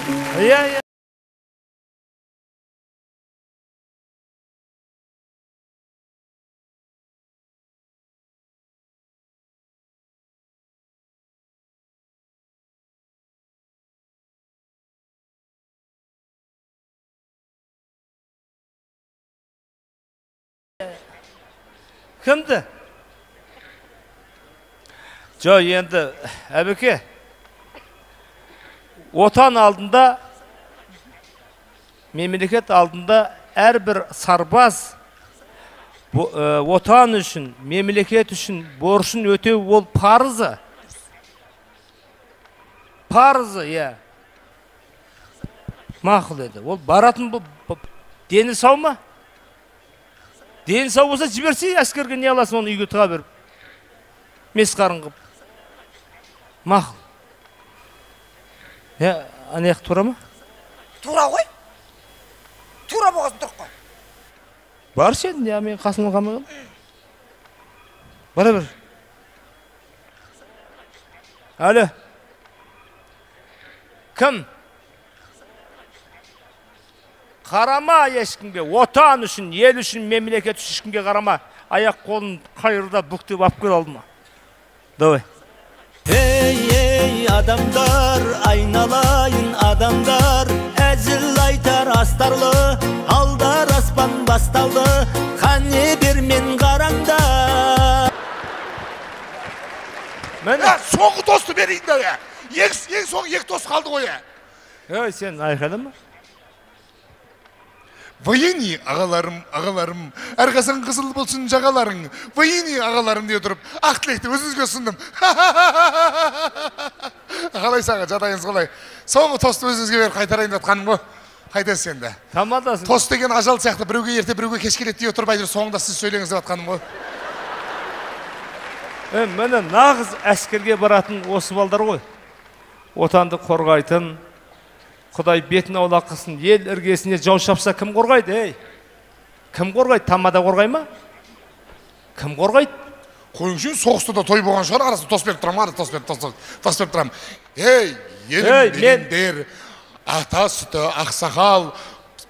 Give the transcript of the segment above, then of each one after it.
Иә. Кімді? Жо, енді, әбеке, отан алдында, мемлекет алдында әрбір сарбаз отан үшін, мемлекет үшін борышын өтеу ол парызы. Парызы, иә. Мақұл еді. Ол баратын дені сау ма? Дені сау болса жіберсе, әскерге не аласың, оны үйге тыға беріп. Месқарын қып. Мақұл. Анаяқ тура ма? Тура ғой. Тура болғасын тұрып қой. Бар сен, мен қасымын қамығым. Бара бір. Әлі. Кім? Қарама ешкімге, отан үшін, ел үшін, мемлекет үшін ешкімге қарама. Аяқ қолын қайырда бүктеп ап көр алдыма. Давай. Ей адамдар, айналайын адамдар, әзіл айтар астарлы, алдар аспан басталды, қане бермен қараңдар. Соңғы тосты берейін да, ең соңғы екі тост қалды ғой. Сен айқайлама. Военный ағаларым, әрқасан қызыл болсын жағаларың. Военный ағаларым дей тұрып, ақ тілекті өзіңізге ұсындым. Қалай саға, жадайыңыз қалай. Соңғы тосты өзіңізге беріп қайтарайын жатқаным ғой. Қайтасыз енді. Тамадасың. Тост деген ажал сияқты, біреуге ерте, біреуге кеш келеді дей отырып, айтыр соңында сіз сөйлеңіз деп жатқаным ғой. Мені нағыз әскерге баратын осы балдар ғой. Отанды қорғайтын, Құдай бетін аулақ қылсын, ел іргесіне жау шапса кім қорғайды, Кім қорғайды? Тамада қорғай ма? Кім қорғайды? Қойыңшын, соғысты да той болған шығар, арасы тос беріп тұрам, тос беріп тұрам. Елім дегендер, ата сүті, ақсақал,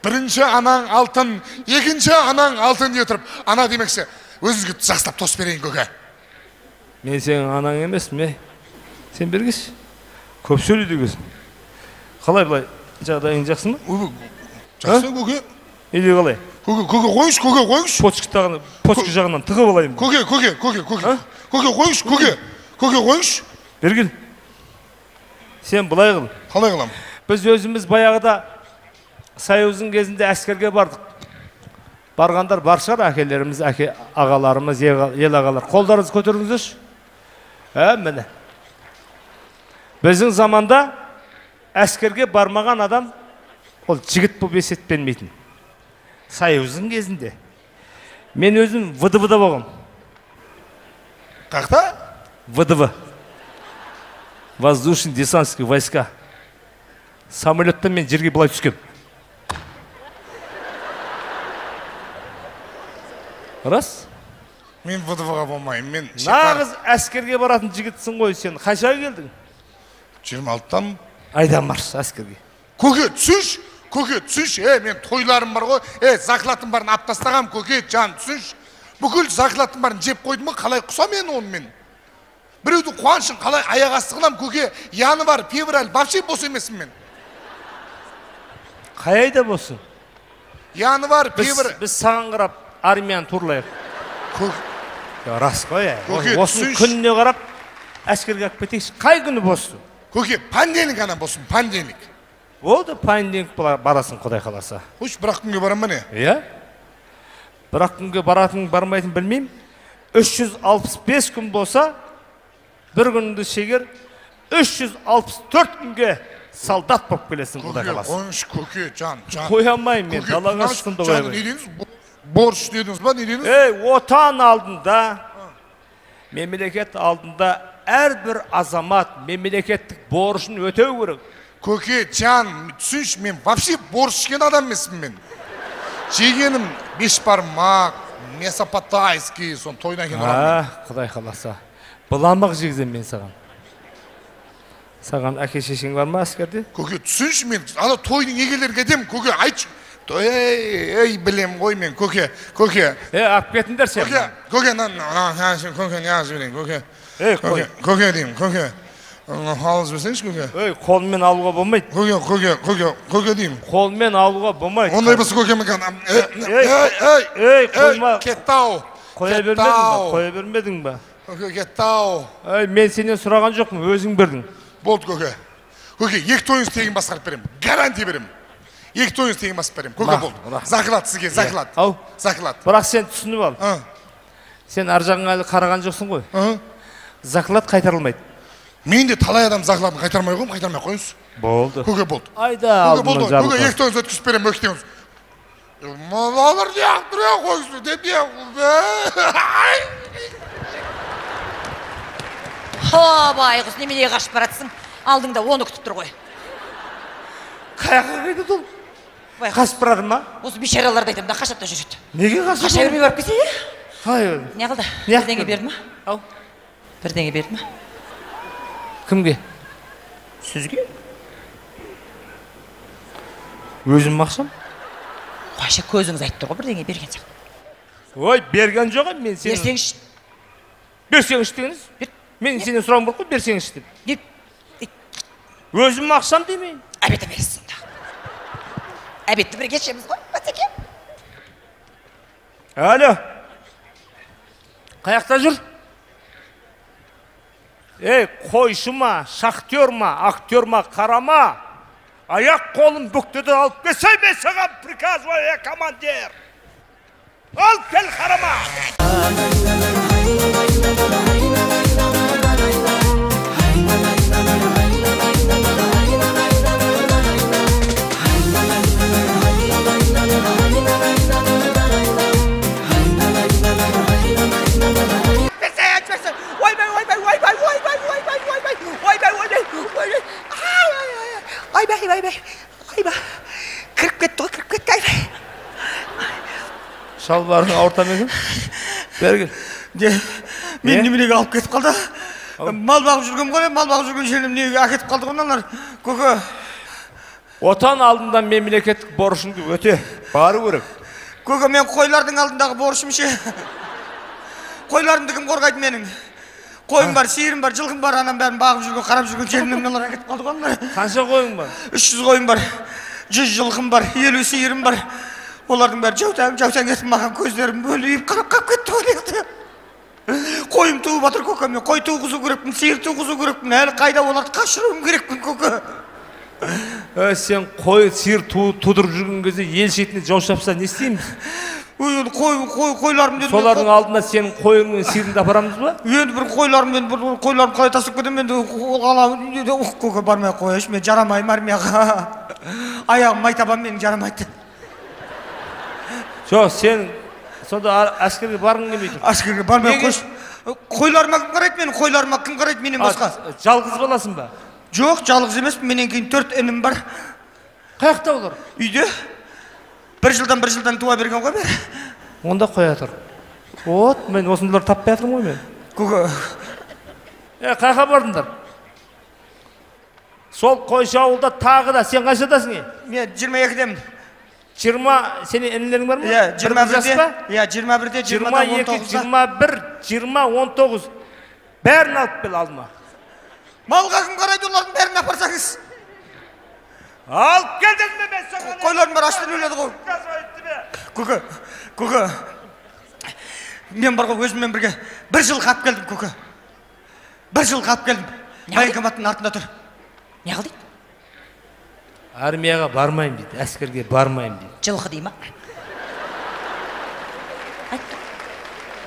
бірінші анаң алтын, екінші анаң алтын дей тұрып, ана демекші, өзіңізге жақсылап тос берейін көке. Мен сенің анаң емеспін, сен бергеш, көп сөйлейді көзін. Қалай бұлай, жағдайың жақсы ма? Жақсы, көке. Или қалай? Көке қойыңш. Почки жағынан тығып алайын. Көке қойыңш. Бергіл. Сен бұлай қыл. Қалай қылам? Біз өзіміз баяғыда Союздың кезінде әскерге бардық. Барғандар бар шығар, әкелеріміз, ағаларымыз, ел ағалар. Қолдарыңызды көтеріңіздерші. Міне. Біздің заманда әскерге бармаған адам, ол жігіт бұл есептелмейтін. Союздың кезінде. Мен өзім ВДВ-да болғам. Қақта? ВДВ. Воздушно-десантские войска. Самолеттен мен жерге бұлай түскем. Рас? Мен ВДВ-ға болмайым. Нағыз әскерге баратын жігітсің ғой сен. Қаншаға келдің? 26-тан. Айдан баршы әскерге. Көке, түсінш, мен тойларым бар ғой, закладым барын аптастағам, көке, жан, түсінш. Бүкіл закладым барын жеп қойдым ғой, қалай құса мен онымен. Біреуді қуаншын, қалай аяқ астығынам, көке, яны бар, февраль, вообще бос емесім мен. Қай айда болсын? Яны бар, февраль. Біз саған қарап, армияны турлайық. Көке. Рас қой, Көке, осының күніне қарап, әскерге алып кетейікші. Қай күні боссын? Көке, пандемик ана болсын, пандемик. Олды пандемик барасың, Құдай қаласа. Хош, бір-ақ күнге барам ба не? Иә. Бір-ақ күнге баратын, бармайтын білмеймін. 365 күн болса, бір күнді шегер, 364 күнге солдат болып келесің, Құдай қаласа. Көке, қойыңш, көке, жан. Қойамайым мен, далаға шықтым да қойамайым. Не дедіңіз? Борыш дедіңіз ба, не дедіңіз? Отан алдында, мемлекет алдында әрбір азамат мемлекеттік борышын өтеу керек. Көке, жан, түсінш, мен вообще борыш ішкен адам емеспін мен. Жегенім бешбармақ, месопотайский, сон тойнан кейін орамын. Құдай қаласа. Бұламық жегізем мен саған. Саған әке шешең бар ма әскерде? Көке, түсінші мен, ана тойдың егелер кетем, көке, айтшы. Ей, білем ғой мен, көке. Ап кетіңдер сен. Көке, көке, не аз берейін, көке. Қой. Көке деймін, көке. Алыз берсеңші, көке. Қолмен алуға болмайды. Көке деймін. Қолмен алуға болмайды. Ондай болса көке мекан. Қойма. Кеттау. Қоя бермедің ба? Көке, кеттау. Мен сенен сұраған жоқпын, өзің бердің. Болды, көке. Көке, екі тойыңыз тегін басқарып берем. Гарантия берем. Екі тойыңыз тегін басып берем. Көке болды. Закылат сізге, закылат. Ау. Закылат. Бірақ сен түсініп ал. Сен аржағың әлі қараған жоқсың ғой. Закылат қайтарылмайды. Мен де талай адам закылатын қайтармай қойыңыз. Болды. Көке болды. Айда алдынан жарылды. Көке, екі тойыңыз өткізіп берем, өктеңіз. Малалар не ақтыря қойыңыз, деп не Байғыз, неменеге қашып баратсың? Алдыңда оны күтіп тұр ғой. Қаяққа қайды тұл? Қашып барады ма? Осы бешараларды айтам да қашап та жүреді. Неге қашып? Қаша бермей барып кетсе? Қай? Не қылды? Бірдеңе берді ма? Ау. Бірдеңе берді ма? Кімге? Сізге? Өзім мақсам? Қайша көзіңіз айтты ғой, бірдеңе берген сияқты. Ой, берген жоқ, мен сені... Берсеңіз. Берсеңіз деңіз? Мен сені сұрағым бар ғой, берсеңіз деп. Өзім мақсам демейін. Әбетті бересің да. Әбетті бір кешеміз ғой, бәтеке. Әлі. Қаяқта жүр? Қойшы ма, шақтер ма, актер ма, қарама. Аяқ қолын бүктеді алып кесай мен саған приказываю, командир. Алып кел қарама. Кіріп кетті, айбай. Шалбарың ауырта ма екен? Бергіл. Мен немелеге алып кетіп қалды. Мал бағып жүргем ғой, мал бағып жүрген жерім неге әкетіп қалды ғоналар. Көке. Отан алдында мемлекеттік борышыңды өте. Бары көрек. Көке, мен қойлардың алдындағы борышым ше. Қойларымды кім қорғайды менің? Қойым бар, сиырым бар, жылқым бар, анам бәрін бағып жүрген, қарап жүрген жерімнен мыналар әкетіп қалды ғоналар. Қанша қойың бар? 300 қойым бар, 100 жылқым бар, 50 сиырым бар. Олардың бәрі жаутаң етіп маған көздерім бөліп қарап кетті ғой. Қойым туып атыр көке, мен қой туғызу керекпін, сиыр туғызу керекпін, әлі қайда оларды қашыруым керекпін көке. Сен қой, сиыр тудырып жүрген кезде ел шетіне жау шапса не істейміз? Қойларым деді. Солардың алдында сенің қойыңның сиырыңды апарамыз ба? Енді бір қойларым қалай тасып кетем, енді көке бармай қойыш, мен жарамайым армияға. Аяғым майтабам менің жарамайды. Жоқ, сен сонда әскерге барғың келмейді. Әскерге бармай қойыш. Қойларыма кім қарайды менің, қойларыма кім қарайды менен басқа? Жалғыз баласың ба? Жоқ, жалғыз емес, менен кейін 4 інім бар. Қаяқта олар? Үйде. Bir жылдан туа берген ғой бер. Онда қоя тұр. От, мен осындылар таппай атырмын ғой мен. Көке. Қайқа бардыңдар? Сол қойшы ауылда тағы да, сен қаншадасың? Мен 22-демін. 20, сенің інілерің бар ма? 21-де. 21-де, 22, 21, 20, 19. Бәрін алып бел алдыма. Малға кім қарайды олардың бәрін апарсаңыз? Алып келдің бе мен соған? Қойларым бар, аштан өледі ғой. Көке. Мен бар ғой өзіммен бірге 1 жыл қап келдім көке. 1 жыл қап келдім. Военкоматтың артында тұр. Не қылды? Армияға бармайым дейді, әскерге бармайым дейді. Жылқы дей ма?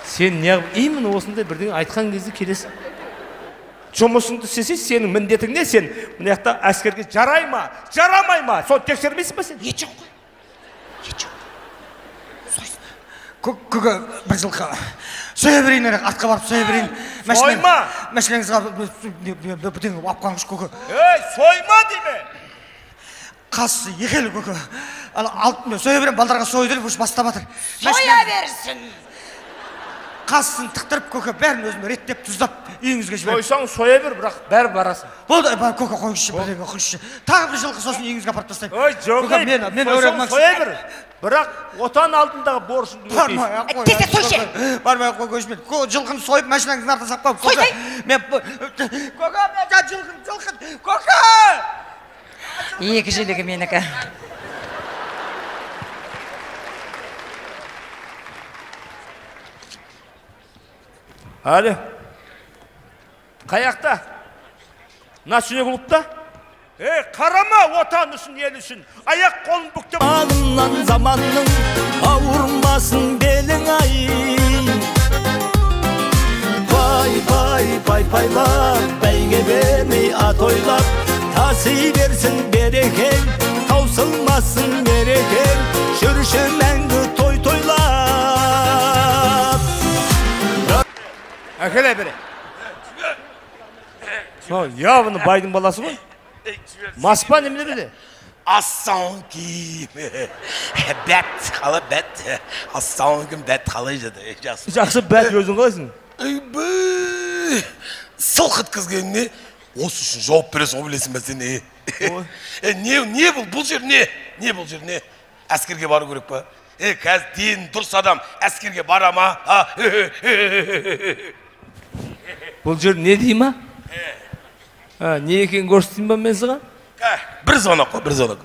Сен не именно осындай бірдеңе айтқан кезде келесің. Жұмысыңды істесе, сенің міндетің не? Сен мына жақта әскерге жарай ма, жарамай ма? Соны тексермейсің ба сен? Ет жоқ қой. Ет жоқ. Көке, 1 жылға сөйе берейін, атқа барып сөйе берейін. Сойма! Мәшінеңізға бұтеңі апқанғыш көке. Сойма деме! Қасы екелі көке. Сөйе берейін, балдарға сойдырып, ұш бастап атыр. Соя берсін! қасын тықтырып көке бәрін өзіме реттеп тұздап үйіңізге жіберіп. Сойсаң соя бер, бірақ бәрі барасың. Болды, бар көке қойшы, бірдеңе қойшы. Тағы бір жылқы сосын үйіңізге апарып тастаймын. Ой, жоқ. Мен өрегім соя бер. Бірақ отан алдындағы борышыңды өтейсің. Бармай-ақ қой. Тез сойшы. Бармай-ақ қой көшмен. Жылқыны сойып машинаңыздың артына сап қойып. Сой. Мен көке, мен жылқын. Көке! Екі жілігі менікі. Әлі. Қаяқта? Нәсіне клубта? Қарама отан үшін, ел үшін. Аяқ қолын бүктеп. Алынан заманның ауырмасын белің ай. Пайлап, бәйге бермей ат ойлап, таси берсін берекең, таусылмасын берекең, жүрші мәңгі тойлап. Әкеле бере. Явыны байдың баласы ғой. Маспа неміне беді? Aslan kim? Bet, hala bet. Aslan kim bet қалай жады? Жақсы бәт өзің қалайсың? Сылқыт қыз келіне осы үшін жауап бересің, ол білесің бе сен? Не бұл жер не? Не бұл жер не? Әскерге бару керек па? Қазір дейін дұрыс адам әскерге бара ма? Бұл жер не дей ма? Не екен көрсетейін ба мен сыға? Бір звонок қой, бір звонок.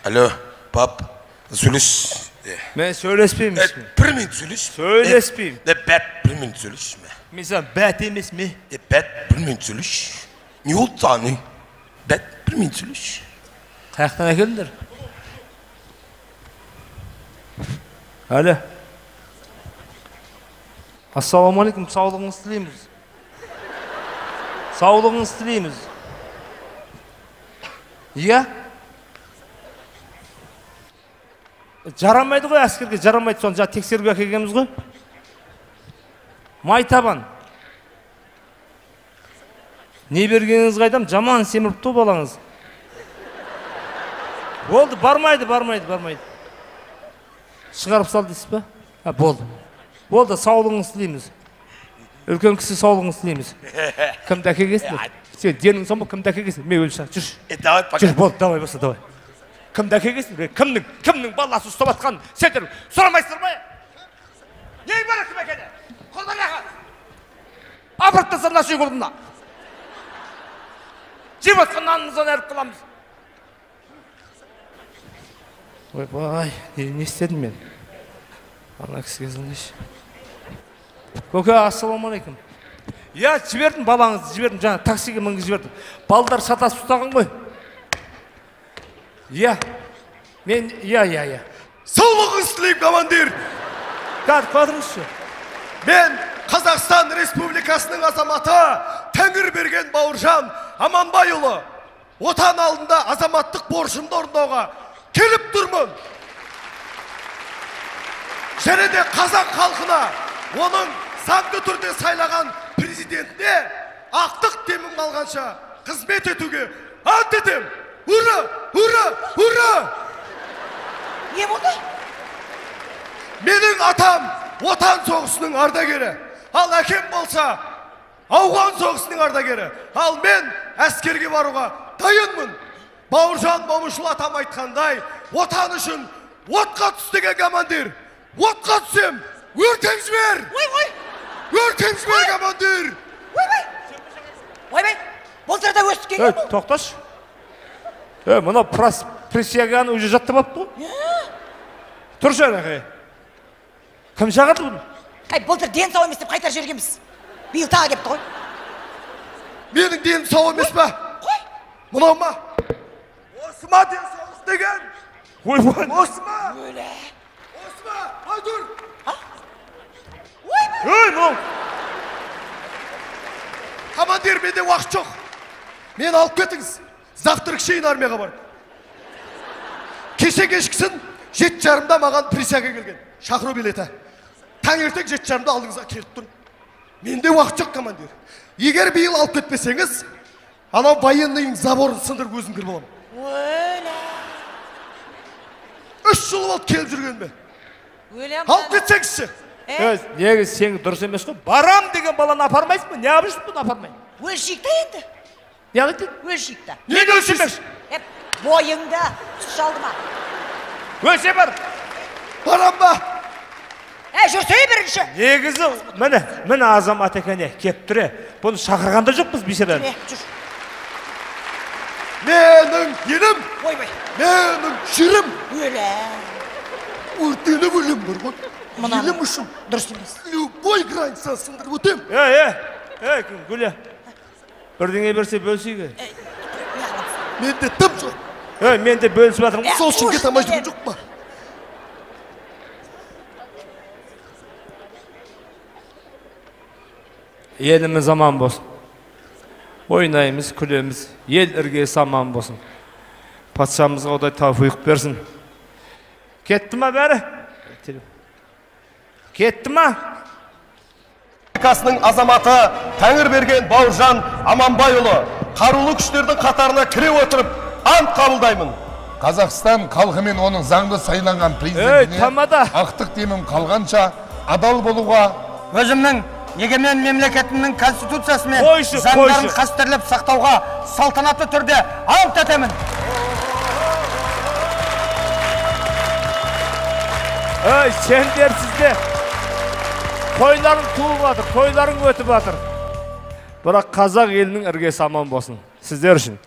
Алло, пап, сөйлес. Мен сөйлеспейміз. Бір минут сөйлес. Сөйлеспеймін. Бәт, бір минут сөйлес. Мен саған бәт емес ме? Бәт, бір минут сөйлес. Не олды саған? Бәт, бір минут сөйлес. Қаяқтан әкелдіңдер? Әлі. Ассаламалейкум, саулығыңыз тілейміз. Саулығыңыз тілейміз. Иә? Жарамайды ғой әскерге, жарамайды, соны жаңа тексеруге әкелгенбіз ғой. Майтабан. Не бергеніңіз қайдам? Жаман семіріпті балаңыз. Болды, бармайды. Шығарып сал дейсіз ба? Болды. Болды, саулығыңыз тілейміз. Үлкен кісі саулығыңыз тілейміз. Кімді әкелгесін? Сен денің соң ба, кімді әкелгесін? Мен өлші, жүрші. Жүр, болды, давай баса, давай. Кімді әкелгесін? Кімнің баласы ұстап атқан? Сендер сұрамайсыздар ма? Ней бар кім әкелді? Қолдар яға. Апырттаса мына шүй қолымна. Жеп атқан нанымыздан әріп қыламыз. Ойбай, не істедім мен? Ана кісіге зылдыш. Көке, ассаламалейкум. Я жібердім балаңызды, жібердім, жаңа таксиге мінгіз жібердім. Балдар сатасып ұстаған ғой. Я. Саулығыңыз тілеймін, командир. Қадырыңызшы. Мен Қазақстан Республикасының азаматы Тәңір берген Бауыржан Аманбайұлы отан алдында азаматтық борышымды орындауға келіп тұрмын. Және де қазақ халқына оның заңды түрде сайлаған президентіне ақтық демім қалғанша қызмет етуге ант етем. Ура! Не болды? Менің атам отан соғысының ардагері, ал әкем болса ауған соғысының ардагері. Ал мен әскерге баруға дайынмын. Бауыржан Момышұлы атам айтқандай, отан үшін отқа түс деген командир. Отқа түсем, өртем жібер! Өртем жібер, командир! Ойбай, болтыр да өстіп келген бұл. Тоқташ. Мұна присяганы уже жаттап апты ғой. Тұр жаңағы. Кім шақырды бұны? Болтыр ден сау емес деп қайтар жергенбіз. Биыл тағы кепті ғой. Менің денім сау емес па? Қой. Мынау ма? Осы ма ден саулық деген? Ойбай. Осы ма? Өлі. Осы ма? Ай, тұр! Мынау. Командир, менде уақыт жоқ. Мен алып кетіңіз. Завтра кішейін армияға бар. Кеше кешкісін 7:30-да маған присяга келген. Шақыру билеті. Таңертең 7:30-да алдыңызға келіп тұр. Менде уақыт жоқ, командир. Егер биыл алып кетпесеңіз, анау военныйың заборын сындырып өзім кіріп аламын. Өлі. 3 жыл болды келіп жүргенме. Өлі. Алып кетсеңізші. Неге сен дұрыс емес қой? Барам деген баланы апармайсың ба? Не yapıyorsun bunu апармай? Өлшекті енді. Не айтты? Өлшекті. Неге өлшемекші? Бойыңды шалды ма? Өлше бар. Барам ба? Жүрсей бірінші. Негізі, міне азамат екене кеп тұр. Бұны шақырғанда жоқпыз бейшараны. Менің елім, Ойбай. менің жерім. Өлі. Өртеніп өлім бар ғой. Мына. Елім үшін Дұрыс емес. любой граница сындырып өтем. Гүлі. Бірдеңе берсе бөлсейге. Менде тым жоқ. Мен де бөлісіп жатырмын. Сол үшін кете алмай жүрген жоқ па? Еліміз аман болсын. Ойнаймыз, күлеміз. Ел іргесі аман болсын. Патшамызға одай тауфиқ берсін. Кетті ма бәрі? Кетті ма? Республикасының азаматы Тәңір берген Бауыржан Аманбайұлы қарулы күштердің қатарына кіре отырып ант қабылдаймын. Қазақстан халқы мен оның заңды сайланған президентіне ақтық демім қалғанша адал болуға, Өзімнің егемен мемлекетімнің конституциясы мен Қойшы, заңдарын қойшы. қастерлеп сақтауға салтанатты түрде ант етемін. Сендер сізде қойларың туып жатыр, қойларың өтіп жатыр. Бірақ қазақ елінің іргесі аман болсын. Сіздер үшін.